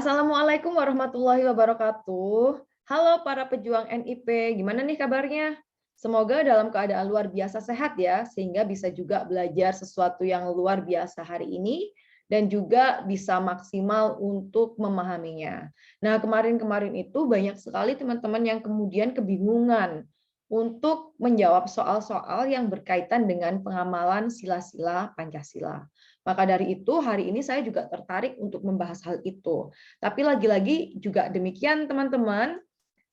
Assalamualaikum warahmatullahi wabarakatuh. Halo para pejuang NIP, gimana nih kabarnya? Semoga dalam keadaan luar biasa sehat ya, sehingga bisa juga belajar sesuatu yang luar biasa hari ini dan juga bisa maksimal untuk memahaminya. Nah, kemarin-kemarin itu banyak sekali teman-teman yang kemudian kebingungan untuk menjawab soal-soal yang berkaitan dengan pengamalan sila-sila Pancasila. Maka dari itu, hari ini saya juga tertarik untuk membahas hal itu. Tapi lagi-lagi juga demikian teman-teman,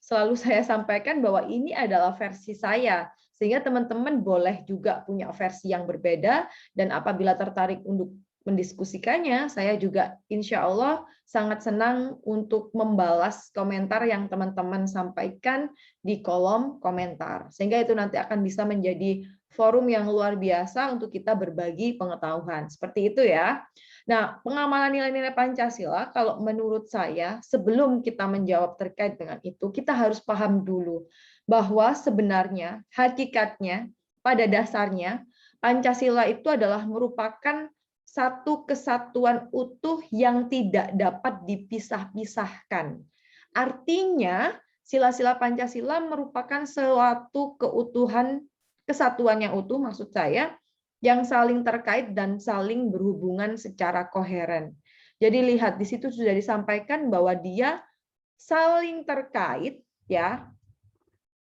selalu saya sampaikan bahwa ini adalah versi saya, sehingga teman-teman boleh juga punya versi yang berbeda, dan apabila tertarik untuk mendiskusikannya, saya juga insya Allah sangat senang untuk membalas komentar yang teman-teman sampaikan di kolom komentar. Sehingga itu nanti akan bisa menjadi forum yang luar biasa untuk kita berbagi pengetahuan. Seperti itu ya. Nah, pengamalan nilai-nilai Pancasila, kalau menurut saya, sebelum kita menjawab terkait dengan itu, kita harus paham dulu bahwa sebenarnya, hakikatnya, pada dasarnya, Pancasila itu adalah merupakan satu kesatuan utuh yang tidak dapat dipisah-pisahkan. Artinya, sila-sila Pancasila merupakan suatu keutuhan, kesatuan yang utuh maksud saya, yang saling terkait dan saling berhubungan secara koheren. Jadi lihat di situ sudah disampaikan bahwa dia saling terkait ya,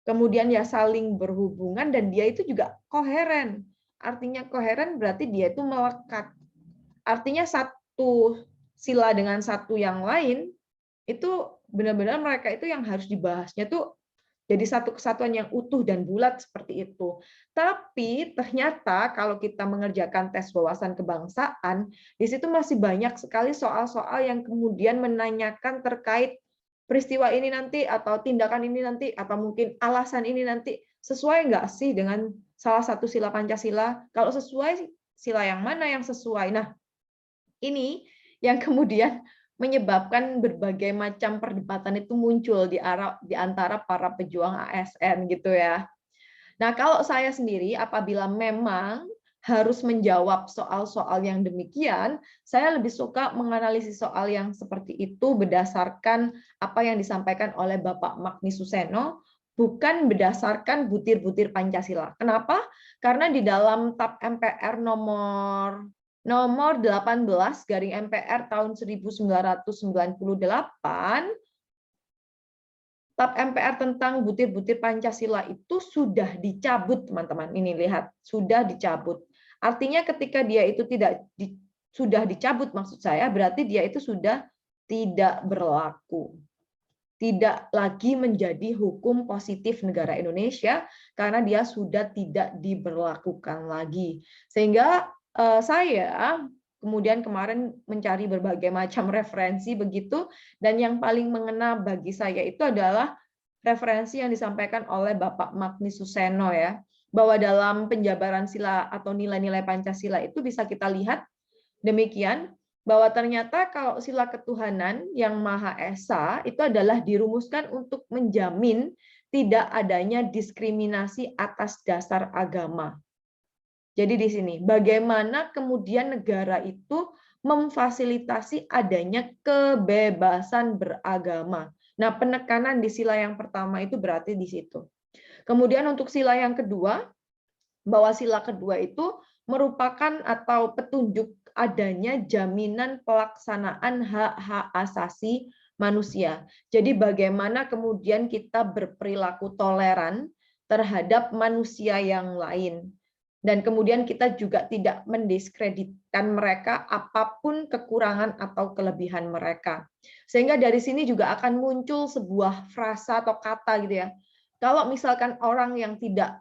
kemudian ya saling berhubungan dan dia itu juga koheren. Artinya koheren berarti dia itu melekat. Artinya satu sila dengan satu yang lain itu benar-benar mereka itu yang harus dibahasnya tuh jadi satu kesatuan yang utuh dan bulat seperti itu. Tapi ternyata kalau kita mengerjakan tes wawasan kebangsaan, di situ masih banyak sekali soal-soal yang kemudian menanyakan terkait peristiwa ini nanti, atau tindakan ini nanti, atau mungkin alasan ini nanti, sesuai nggak sih dengan salah satu sila Pancasila? Kalau sesuai, sila yang mana yang sesuai? Nah, ini yang kemudian menyebabkan berbagai macam perdebatan itu muncul di antara para pejuang ASN gitu ya. Nah, kalau saya sendiri apabila memang harus menjawab soal-soal yang demikian, saya lebih suka menganalisis soal yang seperti itu berdasarkan apa yang disampaikan oleh Bapak Magni Suseno, bukan berdasarkan butir-butir Pancasila. Kenapa? Karena di dalam TAP MPR nomor 18 garing MPR tahun 1998, TAP MPR tentang butir-butir Pancasila itu sudah dicabut, teman-teman. Ini lihat, sudah dicabut. Artinya ketika dia itu sudah dicabut, maksud saya, berarti dia itu sudah tidak berlaku. Tidak lagi menjadi hukum positif negara Indonesia karena dia sudah tidak diberlakukan lagi. Sehingga saya kemudian kemarin mencari berbagai macam referensi begitu, dan yang paling mengena bagi saya itu adalah referensi yang disampaikan oleh Bapak Magni Suseno ya, bahwa dalam penjabaran sila atau nilai-nilai Pancasila itu bisa kita lihat demikian, bahwa ternyata kalau sila ketuhanan yang Maha Esa itu adalah dirumuskan untuk menjamin tidak adanya diskriminasi atas dasar agama. Jadi di sini, bagaimana kemudian negara itu memfasilitasi adanya kebebasan beragama. Nah, penekanan di sila yang pertama itu berarti di situ. Kemudian untuk sila yang kedua, bahwa sila kedua itu merupakan atau petunjuk adanya jaminan pelaksanaan hak-hak asasi manusia. Jadi bagaimana kemudian kita berperilaku toleran terhadap manusia yang lain. Dan kemudian kita juga tidak mendiskreditkan mereka apapun kekurangan atau kelebihan mereka. Sehingga dari sini juga akan muncul sebuah frasa atau kata gitu ya. Kalau misalkan orang yang tidak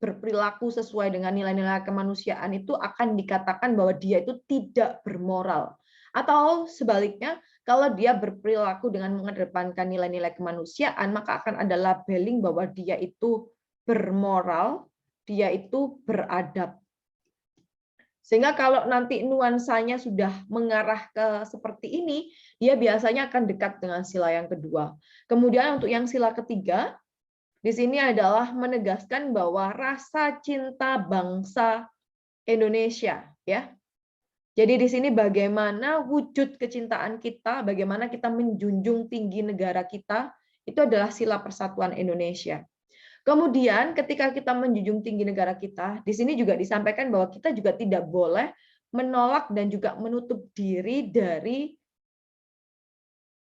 berperilaku sesuai dengan nilai-nilai kemanusiaan itu akan dikatakan bahwa dia itu tidak bermoral. Atau sebaliknya, kalau dia berperilaku dengan mengedepankan nilai-nilai kemanusiaan, maka akan ada labeling bahwa dia itu bermoral, dia itu beradab. Sehingga kalau nanti nuansanya sudah mengarah ke seperti ini, dia biasanya akan dekat dengan sila yang kedua. Kemudian untuk yang sila ketiga, di sini adalah menegaskan bahwa rasa cinta bangsa Indonesia, ya, Jadi di sini bagaimana wujud kecintaan kita, bagaimana kita menjunjung tinggi negara kita, itu adalah sila persatuan Indonesia. Kemudian ketika kita menjunjung tinggi negara kita, di sini juga disampaikan bahwa kita juga tidak boleh menolak dan juga menutup diri dari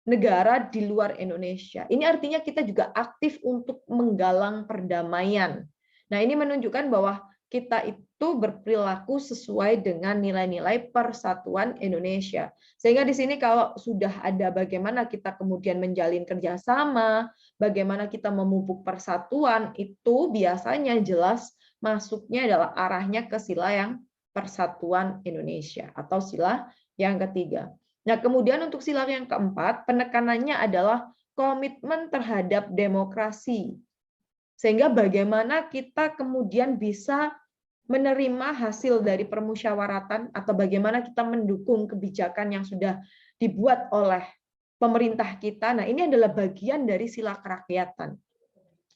negara di luar Indonesia. Ini artinya kita juga aktif untuk menggalang perdamaian. Nah, ini menunjukkan bahwa kita itu berperilaku sesuai dengan nilai-nilai persatuan Indonesia. Sehingga di sini kalau sudah ada bagaimana kita kemudian menjalin kerjasama, bagaimana kita memupuk persatuan, itu biasanya jelas masuknya adalah arahnya ke sila yang persatuan Indonesia atau sila yang ketiga. Nah, kemudian untuk sila yang keempat, penekanannya adalah komitmen terhadap demokrasi. Sehingga bagaimana kita kemudian bisa menerima hasil dari permusyawaratan atau bagaimana kita mendukung kebijakan yang sudah dibuat oleh pemerintah kita. Nah, ini adalah bagian dari sila kerakyatan.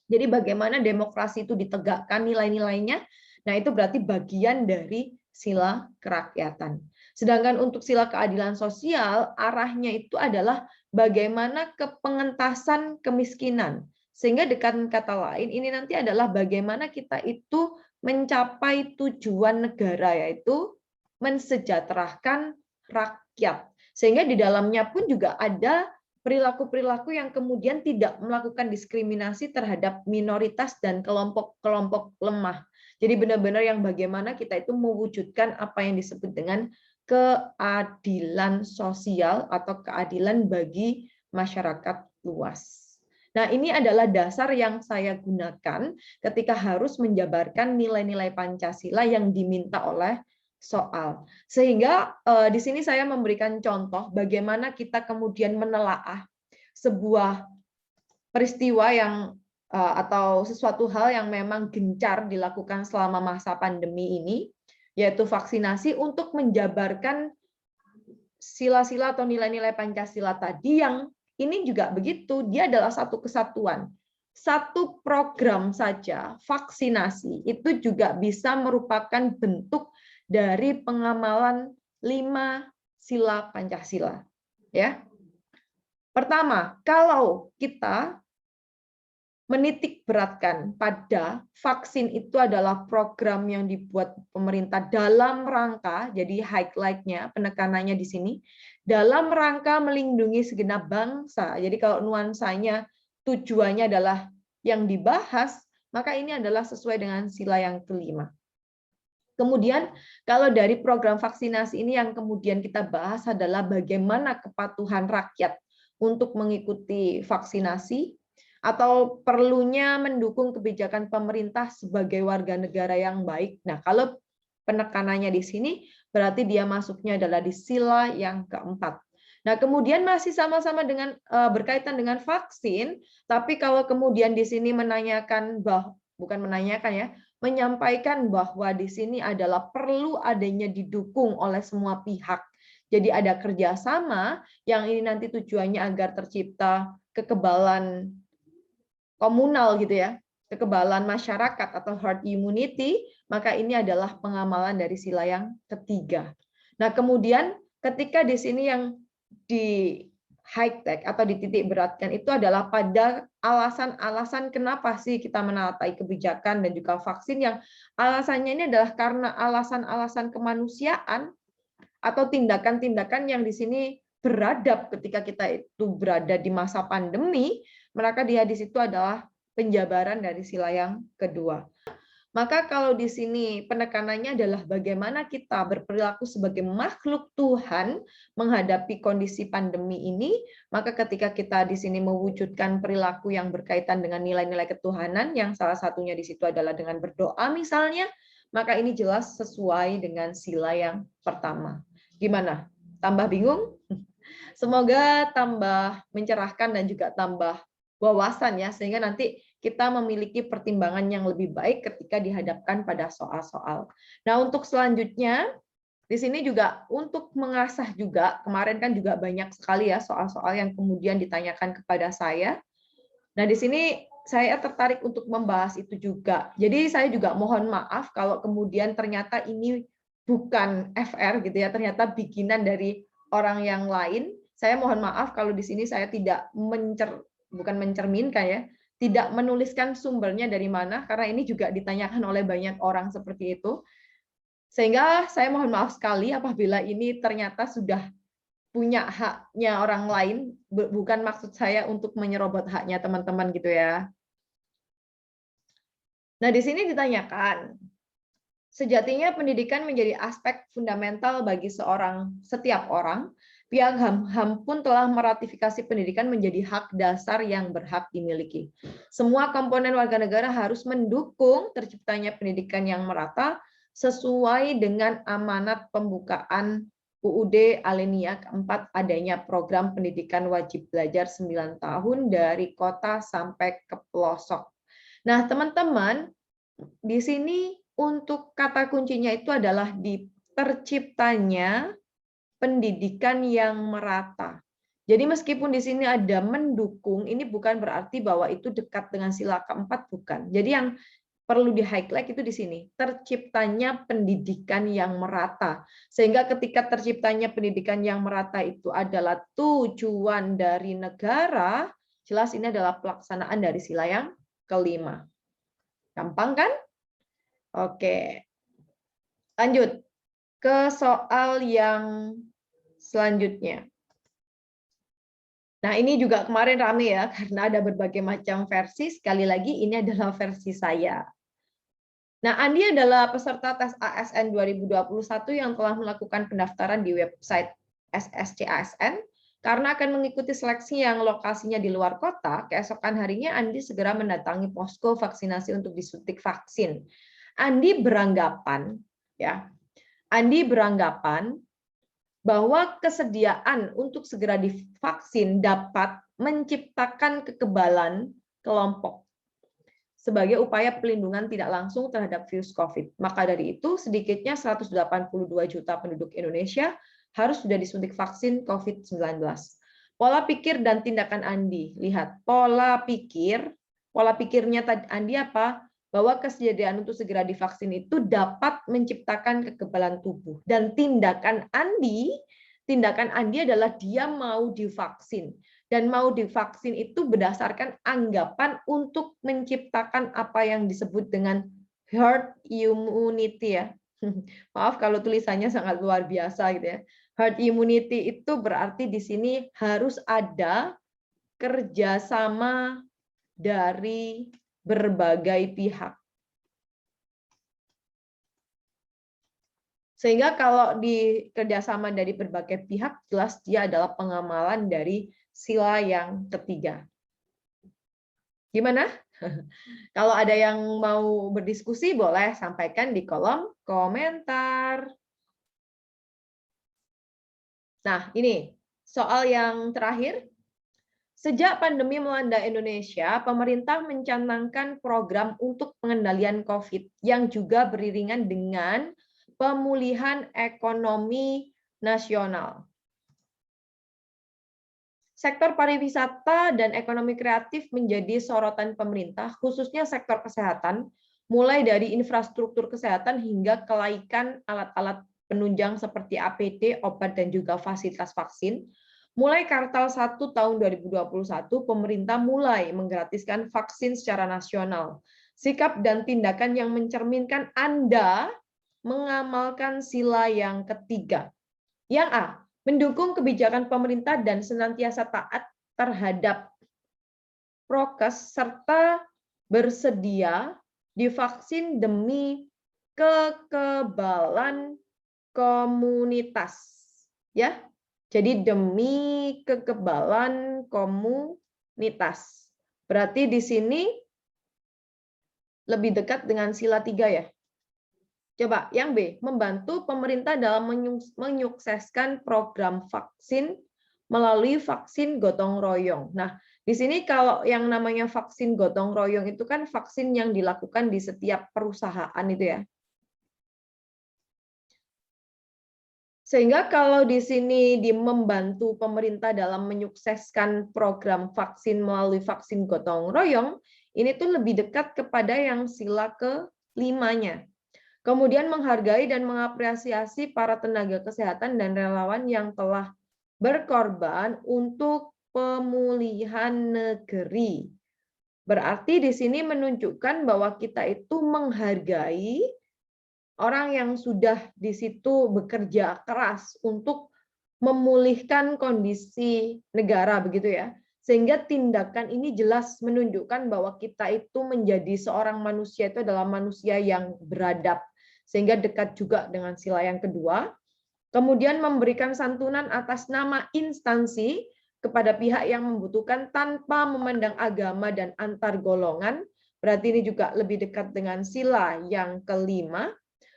Jadi bagaimana demokrasi itu ditegakkan nilai-nilainya, nah itu berarti bagian dari sila kerakyatan. Sedangkan untuk sila keadilan sosial, arahnya itu adalah bagaimana kepengentasan kemiskinan. Sehingga dengan kata lain, ini nanti adalah bagaimana kita itu mencapai tujuan negara, yaitu mensejahterakan rakyat. Sehingga di dalamnya pun juga ada perilaku-perilaku yang kemudian tidak melakukan diskriminasi terhadap minoritas dan kelompok-kelompok lemah. Jadi benar-benar yang bagaimana kita itu mewujudkan apa yang disebut dengan keadilan sosial atau keadilan bagi masyarakat luas. Nah, ini adalah dasar yang saya gunakan ketika harus menjabarkan nilai-nilai Pancasila yang diminta oleh soal. Sehingga di sini saya memberikan contoh bagaimana kita kemudian menelaah sebuah peristiwa yang atau sesuatu hal yang memang gencar dilakukan selama masa pandemi ini, yaitu vaksinasi, untuk menjabarkan sila-sila atau nilai-nilai Pancasila tadi yang ini juga begitu, dia adalah satu kesatuan. Satu program saja vaksinasi itu juga bisa merupakan bentuk dari pengamalan 5 sila Pancasila. Ya. Pertama, kalau kita menitik beratkan pada vaksin itu adalah program yang dibuat pemerintah dalam rangka, jadi highlight-nya, penekanannya di sini, dalam rangka melindungi segenap bangsa. Jadi kalau nuansanya tujuannya adalah yang dibahas, maka ini adalah sesuai dengan sila yang kelima. Kemudian kalau dari program vaksinasi ini yang kemudian kita bahas adalah bagaimana kepatuhan rakyat untuk mengikuti vaksinasi, atau perlunya mendukung kebijakan pemerintah sebagai warga negara yang baik. Nah, kalau penekanannya di sini, berarti dia masuknya adalah di sila yang keempat. Nah, kemudian masih sama-sama dengan berkaitan dengan vaksin, tapi kalau kemudian di sini menanyakan bukan menanyakan ya, menyampaikan bahwa di sini adalah perlu adanya didukung oleh semua pihak. Jadi ada kerjasama yang ini nanti tujuannya agar tercipta kekebalan komunal gitu ya, kekebalan masyarakat atau herd immunity, maka ini adalah pengamalan dari sila yang ketiga. Nah, kemudian ketika di sini yang di high tech atau dititik beratkan itu adalah pada alasan-alasan kenapa sih kita menaati kebijakan dan juga vaksin, yang alasannya ini adalah karena alasan-alasan kemanusiaan atau tindakan-tindakan yang di sini beradab ketika kita itu berada di masa pandemi, maka dia di situ adalah penjabaran dari sila yang kedua. Maka kalau di sini penekanannya adalah bagaimana kita berperilaku sebagai makhluk Tuhan menghadapi kondisi pandemi ini, maka ketika kita di sini mewujudkan perilaku yang berkaitan dengan nilai-nilai ketuhanan, yang salah satunya di situ adalah dengan berdoa misalnya, maka ini jelas sesuai dengan sila yang pertama. Gimana? Tambah bingung? Semoga tambah mencerahkan dan juga tambah wawasan ya, sehingga nanti kita memiliki pertimbangan yang lebih baik ketika dihadapkan pada soal-soal. Nah, untuk selanjutnya di sini juga untuk mengasah juga, kemarin kan juga banyak sekali ya soal-soal yang kemudian ditanyakan kepada saya. Nah, di sini saya tertarik untuk membahas itu juga. Jadi saya juga mohon maaf kalau kemudian ternyata ini bukan FR gitu ya, ternyata bikinan dari orang yang lain. Saya mohon maaf kalau di sini saya tidak bukan mencerminkan ya, tidak menuliskan sumbernya dari mana, karena ini juga ditanyakan oleh banyak orang seperti itu. Sehingga saya mohon maaf sekali apabila ini ternyata sudah punya haknya orang lain, bukan maksud saya untuk menyerobot haknya teman-teman gitu ya. Nah, di sini ditanyakan, sejatinya pendidikan menjadi aspek fundamental bagi setiap orang. Pihak HAM pun telah meratifikasi pendidikan menjadi hak dasar yang berhak dimiliki. Semua komponen warga negara harus mendukung terciptanya pendidikan yang merata sesuai dengan amanat pembukaan UUD Alinea keempat, adanya program pendidikan wajib belajar 9 tahun dari kota sampai ke pelosok. Nah, teman-teman, di sini untuk kata kuncinya itu adalah di terciptanya pendidikan yang merata. Jadi meskipun di sini ada mendukung, ini bukan berarti bahwa itu dekat dengan sila keempat, bukan. Jadi yang perlu di-highlight itu di sini, terciptanya pendidikan yang merata. Sehingga ketika terciptanya pendidikan yang merata itu adalah tujuan dari negara, jelas ini adalah pelaksanaan dari sila yang kelima. Gampang kan? Oke. Lanjut ke soal yang selanjutnya. Nah, ini juga kemarin rame ya, karena ada berbagai macam versi. Sekali lagi, ini adalah versi saya. Nah, Andi adalah peserta tes ASN 2021 yang telah melakukan pendaftaran di website SSC ASN. Karena akan mengikuti seleksi yang lokasinya di luar kota, keesokan harinya Andi segera mendatangi posko vaksinasi untuk disuntik vaksin. Andi beranggapan bahwa kesediaan untuk segera divaksin dapat menciptakan kekebalan kelompok sebagai upaya pelindungan tidak langsung terhadap virus COVID. Maka dari itu, sedikitnya 182 juta penduduk Indonesia harus sudah disuntik vaksin COVID-19. Pola pikir dan tindakan Andi. Lihat, pola pikirnya Andi apa? Bahwa kesediaan untuk segera divaksin itu dapat menciptakan kekebalan tubuh. Dan tindakan Andi adalah dia mau divaksin. Dan mau divaksin itu berdasarkan anggapan untuk menciptakan apa yang disebut dengan herd immunity ya. Maaf kalau tulisannya sangat luar biasa gitu ya. Herd immunity itu berarti di sini harus ada kerjasama dari berbagai pihak. Sehingga kalau di kerjasama dari berbagai pihak, jelas dia adalah pengamalan dari sila yang ketiga. Gimana? Kalau ada yang mau berdiskusi, boleh sampaikan di kolom komentar. Nah, ini soal yang terakhir. Sejak pandemi melanda Indonesia, pemerintah mencanangkan program untuk pengendalian COVID yang juga beriringan dengan pemulihan ekonomi nasional. Sektor pariwisata dan ekonomi kreatif menjadi sorotan pemerintah, khususnya sektor kesehatan, mulai dari infrastruktur kesehatan hingga kelaikan alat-alat penunjang seperti APD, obat, dan juga fasilitas vaksin. Mulai kuartal 1 tahun 2021, pemerintah mulai menggratiskan vaksin secara nasional. Sikap dan tindakan yang mencerminkan Anda mengamalkan sila yang ketiga. Yang A, mendukung kebijakan pemerintah dan senantiasa taat terhadap prokes serta bersedia divaksin demi kekebalan komunitas. Ya. Jadi demi kekebalan komunitas. Berarti di sini lebih dekat dengan sila 3 ya. Coba yang B, membantu pemerintah dalam menyukseskan program vaksin melalui vaksin gotong royong. Nah, di sini kalau yang namanya vaksin gotong royong itu kan vaksin yang dilakukan di setiap perusahaan itu ya. Sehingga kalau di sini membantu pemerintah dalam menyukseskan program vaksin melalui vaksin gotong royong, ini tuh lebih dekat kepada yang sila ke-5-nya. Kemudian menghargai dan mengapresiasi para tenaga kesehatan dan relawan yang telah berkorban untuk pemulihan negeri. Berarti di sini menunjukkan bahwa kita itu menghargai orang yang sudah di situ bekerja keras untuk memulihkan kondisi negara, begitu ya. Sehingga tindakan ini jelas menunjukkan bahwa kita itu menjadi seorang manusia itu adalah manusia yang beradab, sehingga dekat juga dengan sila yang kedua. Kemudian memberikan santunan atas nama instansi kepada pihak yang membutuhkan tanpa memandang agama dan antar golongan. Berarti ini juga lebih dekat dengan sila yang kelima.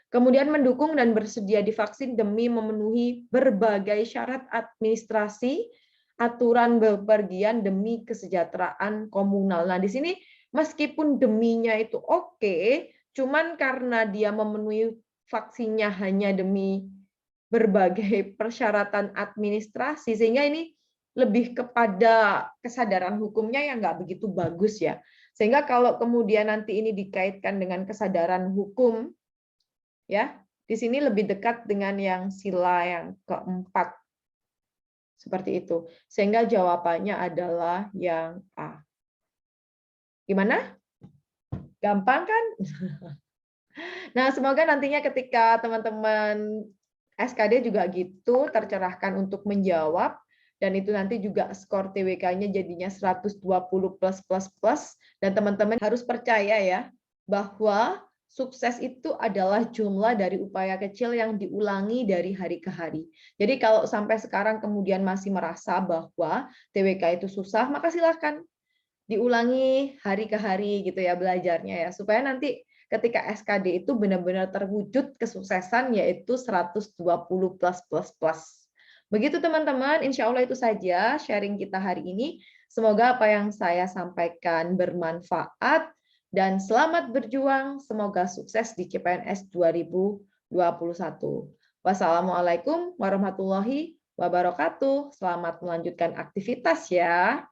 Kemudian mendukung dan bersedia divaksin demi memenuhi berbagai syarat administrasi, aturan bepergian demi kesejahteraan komunal. Nah, di sini meskipun deminya itu oke, cuman karena dia memenuhi vaksinnya hanya demi berbagai persyaratan administrasi, sehingga ini lebih kepada kesadaran hukumnya yang nggak begitu bagus ya. Sehingga kalau kemudian nanti ini dikaitkan dengan kesadaran hukum, ya, di sini lebih dekat dengan yang sila yang keempat. Seperti itu. Sehingga jawabannya adalah yang A. Gimana? Gampang kan? Nah, semoga nantinya ketika teman-teman SKD juga gitu tercerahkan untuk menjawab, dan itu nanti juga skor TWK-nya jadinya 120 plus plus plus, dan teman-teman harus percaya ya bahwa sukses itu adalah jumlah dari upaya kecil yang diulangi dari hari ke hari. Jadi kalau sampai sekarang kemudian masih merasa bahwa TWK itu susah, maka silakan diulangi hari ke hari gitu ya belajarnya ya, supaya nanti ketika SKD itu benar-benar terwujud kesuksesan, yaitu 120 plus plus plus. Begitu teman-teman, insya Allah itu saja sharing kita hari ini. Semoga apa yang saya sampaikan bermanfaat, dan selamat berjuang. Semoga sukses di CPNS 2021. Wassalamualaikum warahmatullahi wabarakatuh. Selamat melanjutkan aktivitas ya.